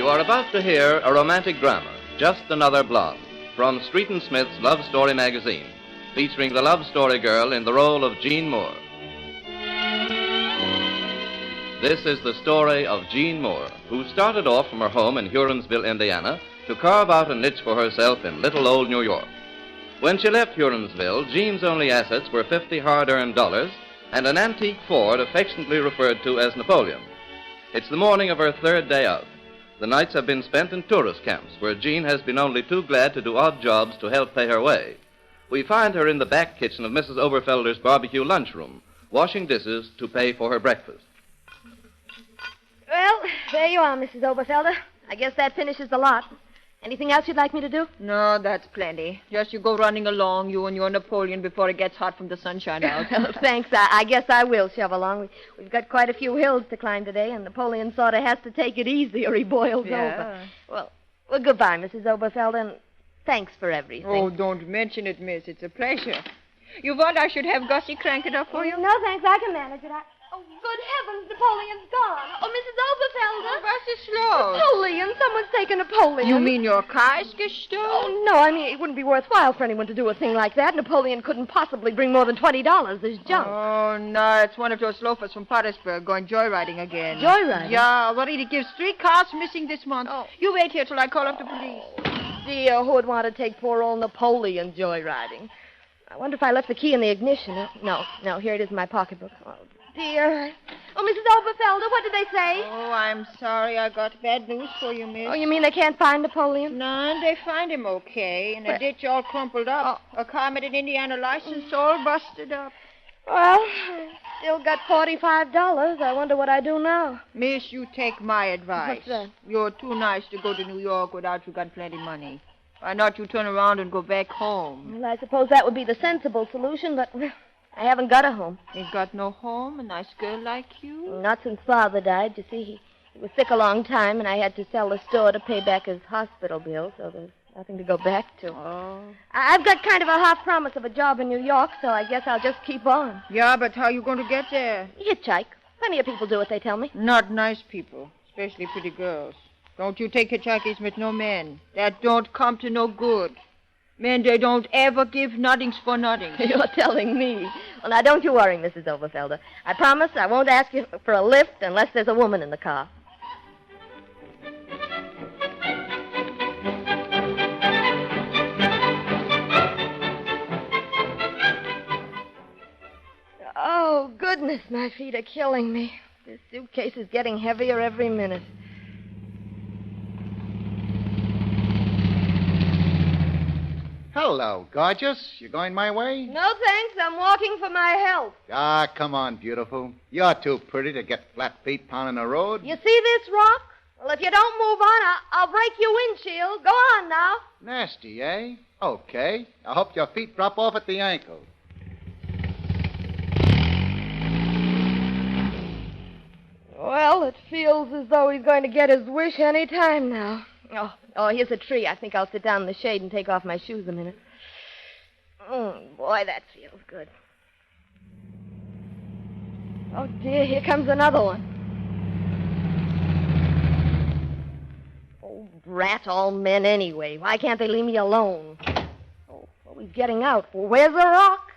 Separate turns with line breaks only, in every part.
You are about to hear a romantic drama, Just Another Blonde, from Street & Smith's Love Story magazine, featuring the love story girl in the role of Jean Moore. This is the story of Jean Moore, who started off from her home in Huronsville, Indiana, to carve out a niche for herself in little old New York. When she left Huronsville, Jean's only assets were $50 hard-earned dollars and an antique Ford affectionately referred to as Napoleon. It's the morning of her third day out. The nights have been spent in tourist camps, where Jean has been only too glad to do odd jobs to help pay her way. We find her in the back kitchen of Mrs. Oberfelder's barbecue lunchroom, washing dishes to pay for her breakfast.
Well, there you are, Mrs. Oberfelder. I guess that finishes the lot. Anything else you'd like me to do?
No, that's plenty. Just you go running along, you and your Napoleon, before it gets hot from the sunshine out.
Well, thanks. I guess I will shove along. We've got quite a few hills to climb today, and Napoleon sort of has to take it easy or he boils over. Well, goodbye, Mrs. Oberfelder, and thanks for everything.
Oh, don't mention it, miss. It's a pleasure. You want I should have Gussie crank it up for you?
No, thanks. I can manage it. Oh, good heavens, Napoleon's gone. Oh, Mrs. Oberfelder.
Oh, Gussie, slow.
Napoleon, someone's taken Napoleon.
You mean your car is gestolen?
Oh, no, I mean, it wouldn't be worthwhile for anyone to do a thing like that. Napoleon couldn't possibly bring more than $20 as junk.
Oh, no, it's one of those loafers from Pottersburg going joyriding again.
Joyriding?
Yeah, well, he gives 3 cars missing this month.
Oh.
You wait here till I call up the police.
Dear, who would want to take poor old Napoleon joyriding? I wonder if I left the key in the ignition. No, here it is in my pocketbook. Oh, dear. Oh, Mrs. Oberfelder, what did they say?
Oh, I'm sorry. I got bad news for you, miss.
Oh, you mean they can't find Napoleon?
No, they find him okay, in a ditch all crumpled up. A car with an Indiana license all busted up.
Well, I still got $45. I wonder what I do now.
Miss, you take my advice.
What's that?
You're too nice to go to New York without you got plenty money. Why not you turn around and go back home?
Well, I suppose that would be the sensible solution, but I haven't got a home.
Ain't got no home, a nice girl like you?
Not since Father died. You see, he was sick a long time, and I had to sell the store to pay back his hospital bill, so there's nothing to go back to.
Oh.
I've got kind of a half promise of a job in New York, so I guess I'll just keep on.
Yeah, but how you going to get there?
Hitchhike. Plenty of people do it, they tell me.
Not nice people, especially pretty girls. Don't you take hitchhikers with no men. That don't come to no good. Men, they don't ever give nothings for nothing.
You're telling me. Well, now, don't you worry, Mrs. Oberfelder. I promise I won't ask you for a lift unless there's a woman in the car. Oh, goodness, my feet are killing me. This suitcase is getting heavier every minute.
Hello, gorgeous. You going my way?
No, thanks. I'm walking for my health.
Ah, come on, beautiful. You're too pretty to get flat feet pounding the road.
You see this rock? Well, if you don't move on, I'll break your windshield. Go on now.
Nasty, eh? Okay. I hope your feet drop off at the ankle.
Well, it feels as though he's going to get his wish any time now. Oh, here's a tree. I think I'll sit down in the shade and take off my shoes a minute. Boy, that feels good. Oh, dear, here comes another one. Oh, brat all men anyway. Why can't they leave me alone? Oh, he's getting out. Well, where's the rock?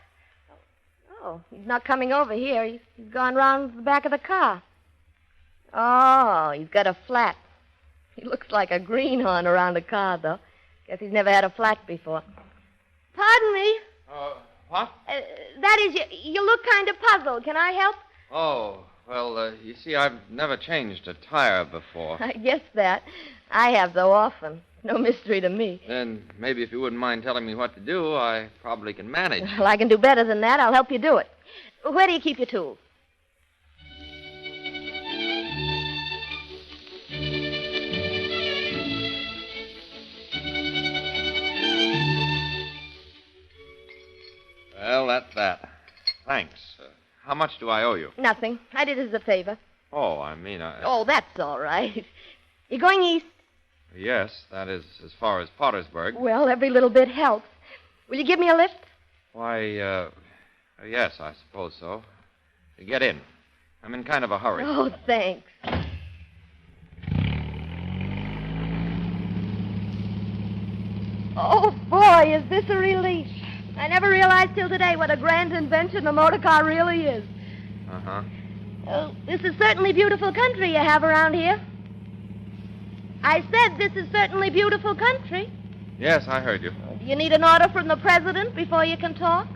Oh, he's not coming over here. He's gone round the back of the car. Oh, he's got a flat. He looks like a greenhorn around a car, though. Guess he's never had a flat before. Pardon me.
What?
That is, you look kind of puzzled. Can I help?
Oh, well, you see, I've never changed a tire before.
I guess that. I have, though, often. No mystery to me.
Then maybe if you wouldn't mind telling me what to do, I probably can manage.
Well, I can do better than that. I'll help you do it. Where do you keep your tools?
Well, that's that. Thanks. How much do I owe you?
Nothing. I did it as a favor.
Oh, I mean,
Oh, that's all right. You're going east?
Yes, that is as far as Pottersburg.
Well, every little bit helps. Will you give me a lift?
Why, yes, I suppose so. Get in. I'm in kind of a hurry.
Oh, thanks. Oh, boy, is this a relief. I never realized till today what a grand invention a motor car really is.
Uh-huh.
Oh, this is certainly beautiful country you have around here. I said this is certainly beautiful country.
Yes, I heard you.
Do you need an order from the president before you can talk?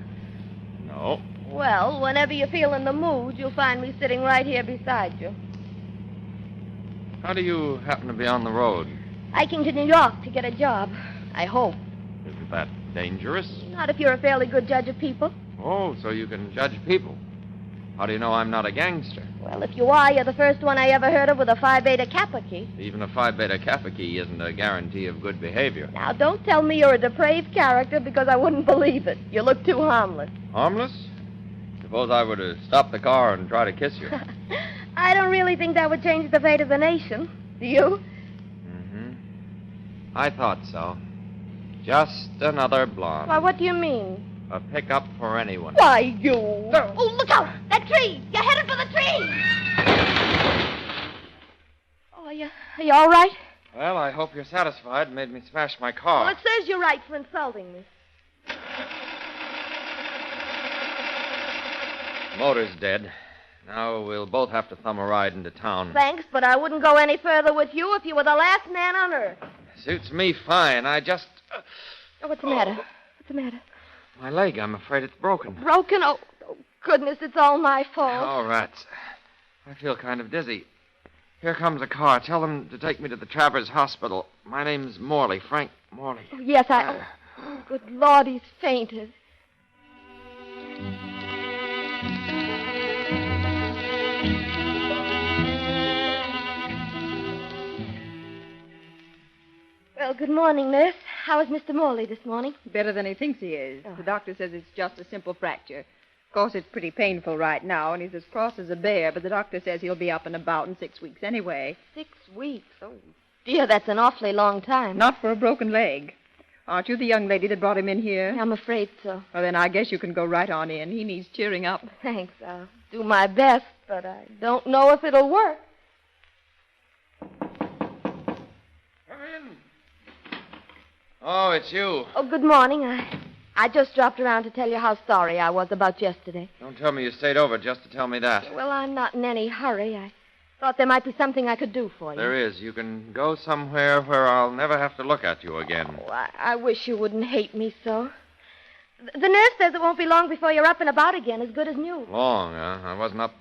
No.
Well, whenever you feel in the mood, you'll find me sitting right here beside you.
How do you happen to be on the road?
Hiking to New York to get a job. I hope.
Isn't that dangerous?
Not if you're a fairly good judge of people.
Oh, so you can judge people. How do you know I'm not a gangster?
Well, if you are, you're the first one I ever heard of with a Phi Beta Kappa key.
Even a Phi Beta Kappa key isn't a guarantee of good behavior.
Now, don't tell me you're a depraved character because I wouldn't believe it. You look too harmless.
Harmless? Suppose I were to stop the car and try to kiss you.
I don't really think that would change the fate of the nation. Do you?
Mm-hmm. I thought so. Just another blonde.
Why, what do you mean?
A pickup for anyone.
Why, you... Oh, look out! That tree! You're headed for the tree! Oh, are you all right?
Well, I hope you're satisfied. Made me smash my car.
Well, it serves you right for insulting me.
Motor's dead. Now we'll both have to thumb a ride into town.
Thanks, but I wouldn't go any further with you if you were the last man on earth.
Suits me fine. I just...
Oh, what's the matter? What's the matter?
My leg, I'm afraid it's broken.
Broken? Oh, goodness, it's all my fault.
Oh, rats. I feel kind of dizzy. Here comes a car. Tell them to take me to the Travers Hospital. My name's Morley, Frank Morley.
Oh, yes, good Lord, he's fainted. Well, good morning, nurse. How is Mr. Morley this morning?
Better than he thinks he is.
Oh.
The doctor says it's just a simple fracture. Of course, it's pretty painful right now, and he's as cross as a bear, but the doctor says he'll be up and about in 6 weeks anyway.
6 weeks? Oh, dear, that's an awfully long time.
Not for a broken leg. Aren't you the young lady that brought him in here?
I'm afraid so.
Well, then I guess you can go right on in. He needs cheering up.
Thanks. I'll do my best, but I don't know if it'll work.
Come in. Oh, it's you.
Oh, good morning. I just dropped around to tell you how sorry I was about yesterday.
Don't tell me you stayed over just to tell me that.
Well, I'm not in any hurry. I thought there might be something I could do for you.
There is. You can go somewhere where I'll never have to look at you again.
Oh, I wish you wouldn't hate me so. The nurse says it won't be long before you're up and about again, as good as new.
Long, huh? I wasn't up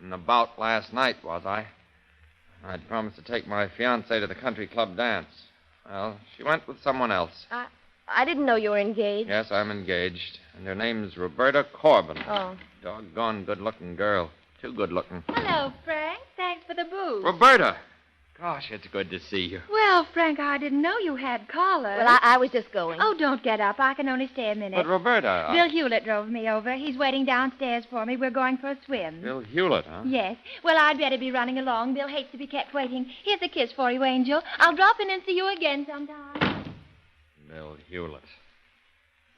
and about last night, was I? I'd promised to take my fiancée to the country club dance. Well, she went with someone else.
I didn't know you were engaged.
Yes, I'm engaged. And her name's Roberta Corbin.
Oh.
Doggone good-looking girl. Too good-looking.
Hello, Frank. Thanks for the booze.
Roberta! Gosh, it's good to see you.
Well, Frank, I didn't know you had callers.
Well, I was just going.
Oh, don't get up. I can only stay a minute.
But, Roberta...
Bill Hewlett drove me over. He's waiting downstairs for me. We're going for a swim.
Bill Hewlett, huh?
Yes. Well, I'd better be running along. Bill hates to be kept waiting. Here's a kiss for you, Angel. I'll drop in and see you again sometime.
Bill Hewlett.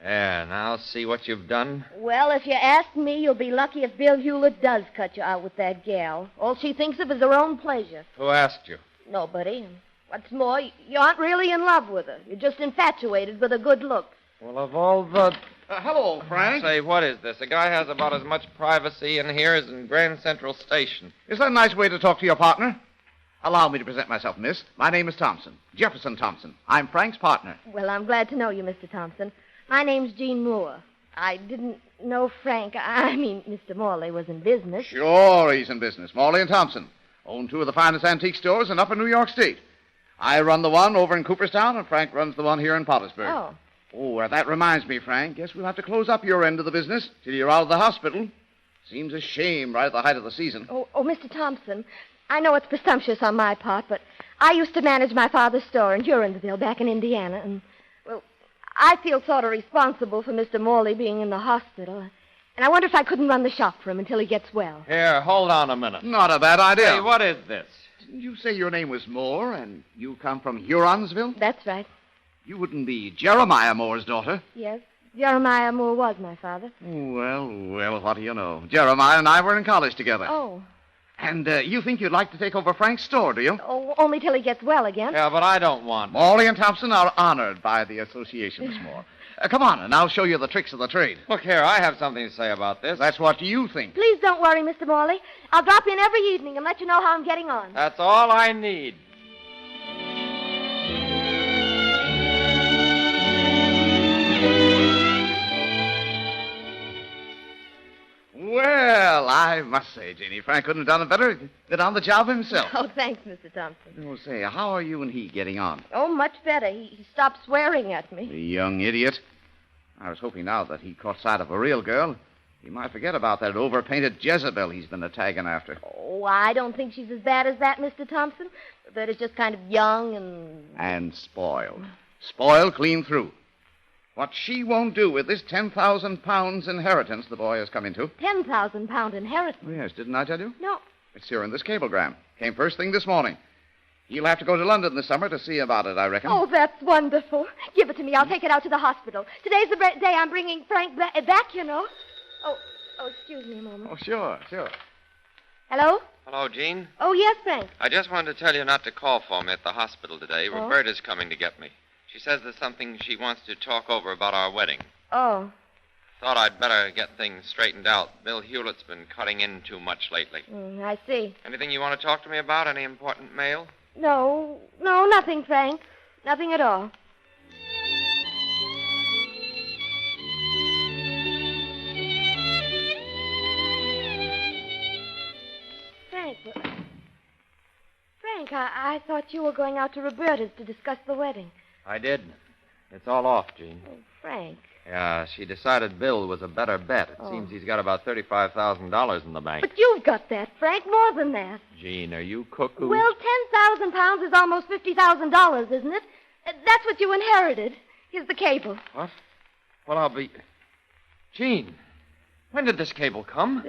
Yeah, now see what you've done?
Well, if you ask me, you'll be lucky if Bill Hewlett does cut you out with that gal. All she thinks of is her own pleasure.
Who asked you?
Nobody. And what's more, you aren't really in love with her. You're just infatuated with her good looks.
Well, of all the...
Hello, Frank.
Say, what is this? A guy has about as much privacy in here as in Grand Central Station.
Is that a nice way to talk to your partner? Allow me to present myself, miss. My name is Thompson. Jefferson Thompson. I'm Frank's partner.
Well, I'm glad to know you, Mr. Thompson. My name's Jean Moore. I didn't know Frank, Mr. Morley was in business.
Sure, he's in business. Morley and Thompson. Own two of the finest antique stores in upper New York State. I run the one over in Cooperstown, and Frank runs the one here in Pottersburg.
Oh.
Oh, that reminds me, Frank. Guess we'll have to close up your end of the business till you're out of the hospital. Seems a shame right at the height of the season.
Oh, Mr. Thompson, I know it's presumptuous on my part, but I used to manage my father's store in Huransville back in Indiana, and, well, I feel sort of responsible for Mr. Morley being in the hospital. And I wonder if I couldn't run the shop for him until he gets well.
Here, hold on a minute.
Not a bad idea.
Hey, what is this?
Didn't you say your name was Moore and you come from Huransville?
That's right.
You wouldn't be Jeremiah Moore's daughter.
Yes. Jeremiah Moore was my father.
Well, what do you know? Jeremiah and I were in college together.
Oh.
And you think you'd like to take over Frank's store, do you?
Oh, only till he gets well again.
Yeah, but I don't want.
Morley and Thompson are honored by the association, Miss Moore. Come on, and I'll show you the tricks of the trade.
Look here, I have something to say about this.
That's what you think.
Please don't worry, Mr. Morley. I'll drop in every evening and let you know how I'm getting on.
That's all I need.
Well, I must say, Jeannie, Frank couldn't have done it better. Been on the job himself.
Oh, thanks, Mr. Thompson.
Oh, say, how are you and he getting on?
Oh, much better. He stopped swearing at me.
The young idiot. I was hoping now that he caught sight of a real girl, he might forget about that overpainted Jezebel he's been tagging after.
Oh, I don't think she's as bad as that, Mr. Thompson. That is just kind of young and...
And spoiled. Spoiled clean through. What she won't do with this 10,000 pounds inheritance the boy has come into.
10,000 pound inheritance.
Oh, yes, didn't I tell you?
No.
It's here in this cablegram. Came first thing this morning. He'll have to go to London this summer to see about it, I reckon.
Oh, that's wonderful. Give it to me. I'll take it out to the hospital. Today's the day I'm bringing Frank back, you know. Oh, excuse me a moment.
Oh, sure.
Hello?
Hello, Jean.
Oh, yes, Frank.
I just wanted to tell you not to call for me at the hospital today.
Oh?
Roberta's coming to get me. She says there's something she wants to talk over about our wedding.
Oh.
Thought I'd better get things straightened out. Bill Hewlett's been cutting in too much lately.
I see.
Anything you want to talk to me about? Any important mail?
No, nothing, Frank. Nothing at all. Frank, I thought you were going out to Roberta's to discuss the wedding.
I did. It's all off, Jean.
Oh, Frank.
Yeah, she decided Bill was a better bet. It seems he's got about $35,000 in the bank.
But you've got that, Frank, more than that.
Jean, are you cuckoo?
Well, 10,000 pounds is almost $50,000, isn't it? That's what you inherited. Here's the cable.
What? Well, I'll be... Jean, when did this cable come?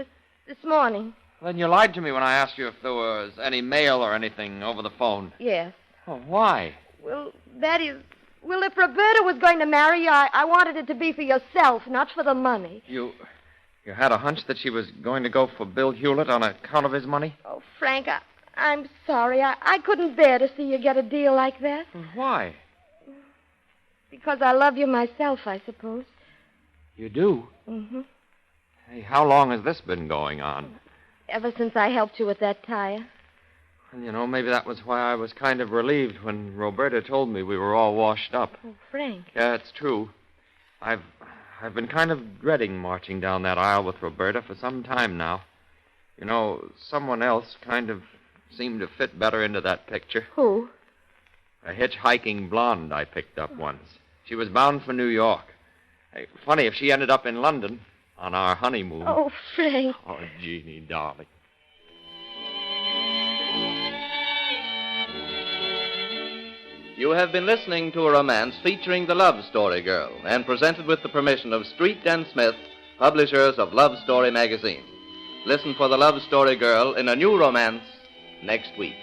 This morning.
Then you lied to me when I asked you if there was any mail or anything over the phone.
Yes.
Oh, why?
Well, that is... Well, if Roberta was going to marry you, I wanted it to be for yourself, not for the money.
You had a hunch that she was going to go for Bill Hewlett on account of his money?
Oh, Frank, I'm sorry. I couldn't bear to see you get a deal like that.
Why?
Because I love you myself, I suppose.
You do?
Mm-hmm.
Hey, how long has this been going on?
Ever since I helped you with that tire.
And, you know, maybe that was why I was kind of relieved when Roberta told me we were all washed up.
Oh, Frank.
Yeah, it's true. I've been kind of dreading marching down that aisle with Roberta for some time now. You know, someone else kind of seemed to fit better into that picture.
Who?
A hitchhiking blonde I picked up once. She was bound for New York. Hey, funny if she ended up in London on our honeymoon.
Oh, Frank.
Oh, Jeannie, darling.
You have been listening to a romance featuring the Love Story Girl and presented with the permission of Street and Smith, publishers of Love Story magazine. Listen for the Love Story Girl in a new romance next week.